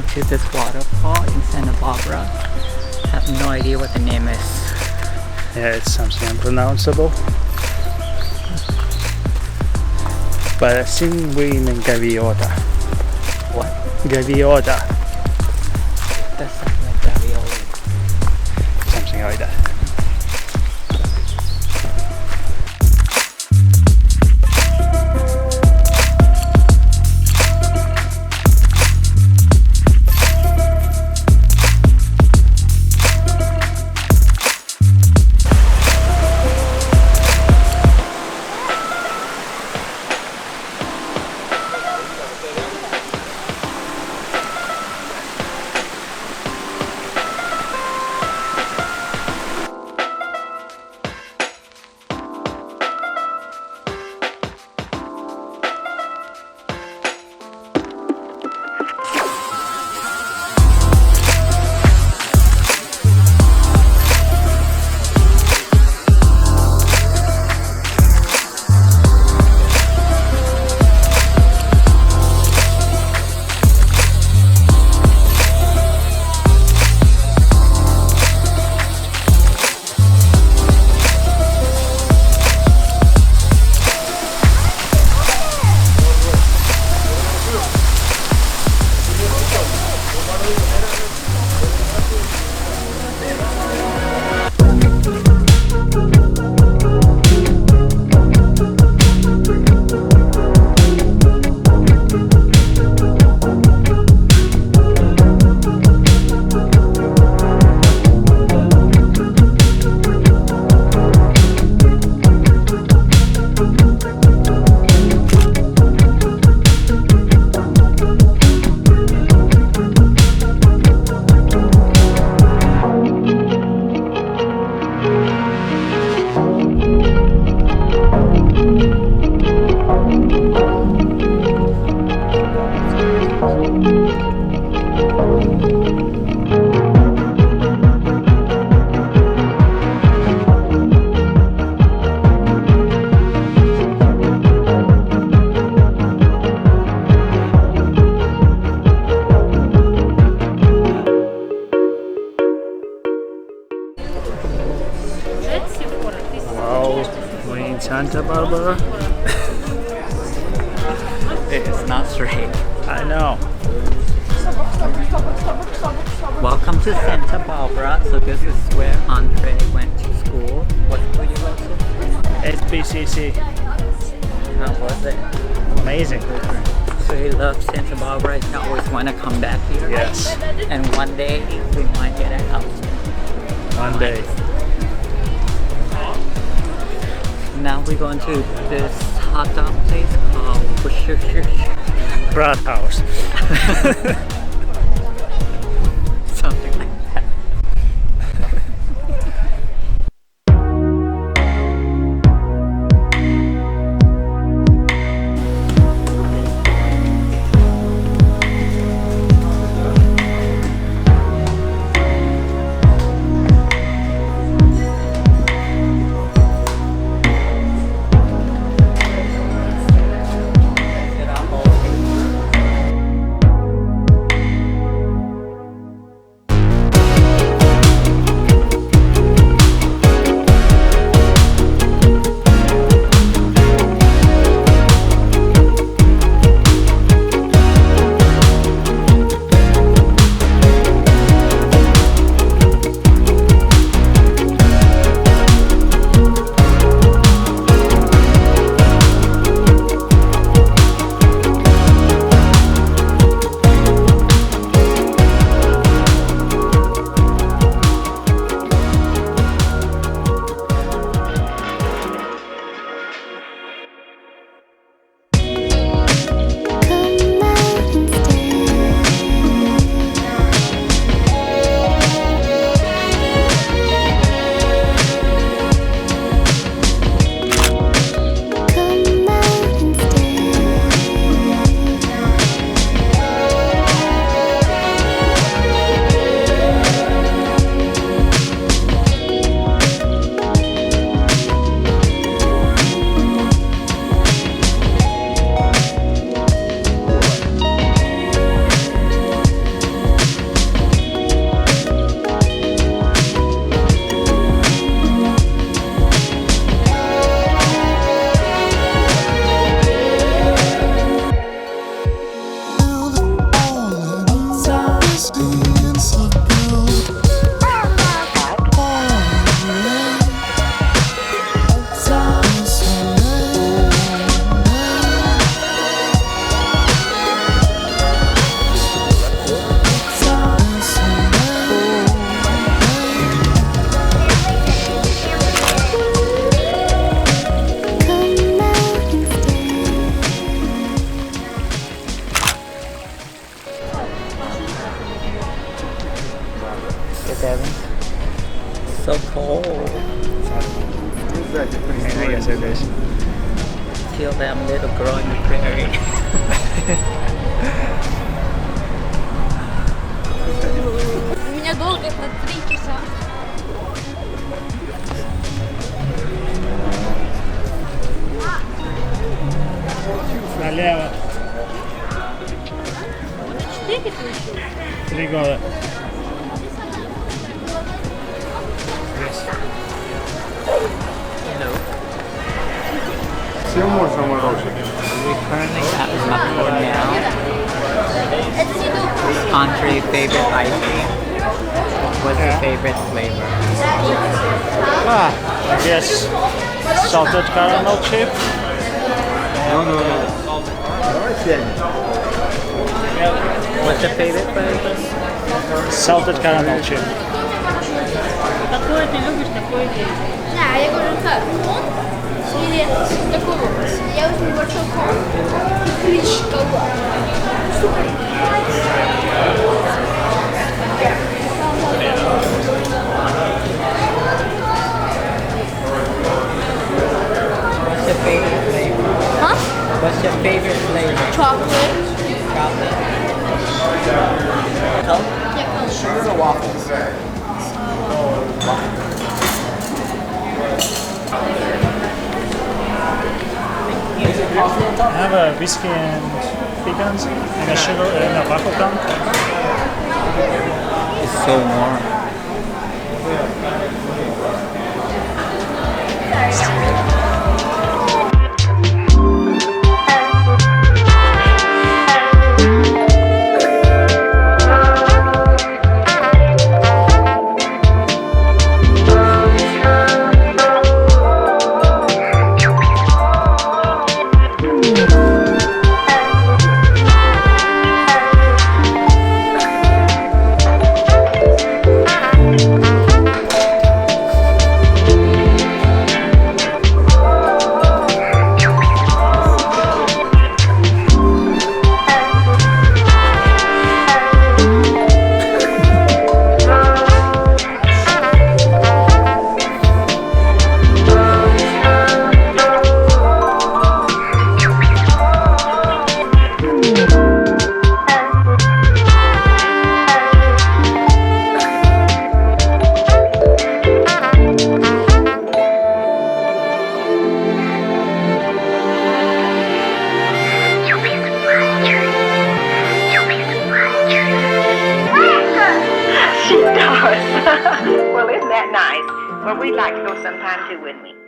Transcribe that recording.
to this waterfall in Santa Barbara. Have no idea what the name is. Yeah, it's something unpronounceable. But I think we're in Gaviota. What? Gaviota. That sounds like ravioli. Something like that. Santa Barbara. It's not straight. I know. Welcome to Santa Barbara. So this is where Andrey went to school. What school you go to? SBCC. How was it? Amazing. So he loves Santa Barbara. He always want to come back here. Yes. And one day we might get a house. One day. Now we're going to this hot dog place called Brat House. something like that. Is Evan? So cold. I guess it is. Feel that little girl in the prairie. У меня долго, это 3 часа. Налево. 4 получилось? 3 года. Hello. Все можно мороженое. We're currently at Nojoqui now. Это не долго. Andrey's favorite ice cream. What's your favorite flavor? I guess salted caramel chip. Давай сядем. What's your favorite flavor? Salted caramel chip. Какое ты любишь, такое ты. Да, я говорю как, кон или такой вот. Я возьму большой кон. What's your favorite flavor? Huh? What's your favorite flavor? Chocolate. Chocolate. Yeah, Sugar or waffles? I have a whiskey and pecans and a sugar and a waffle cone. It's so warm. Well, isn't that nice? Well, we'd like to go sometime too, wouldn't we?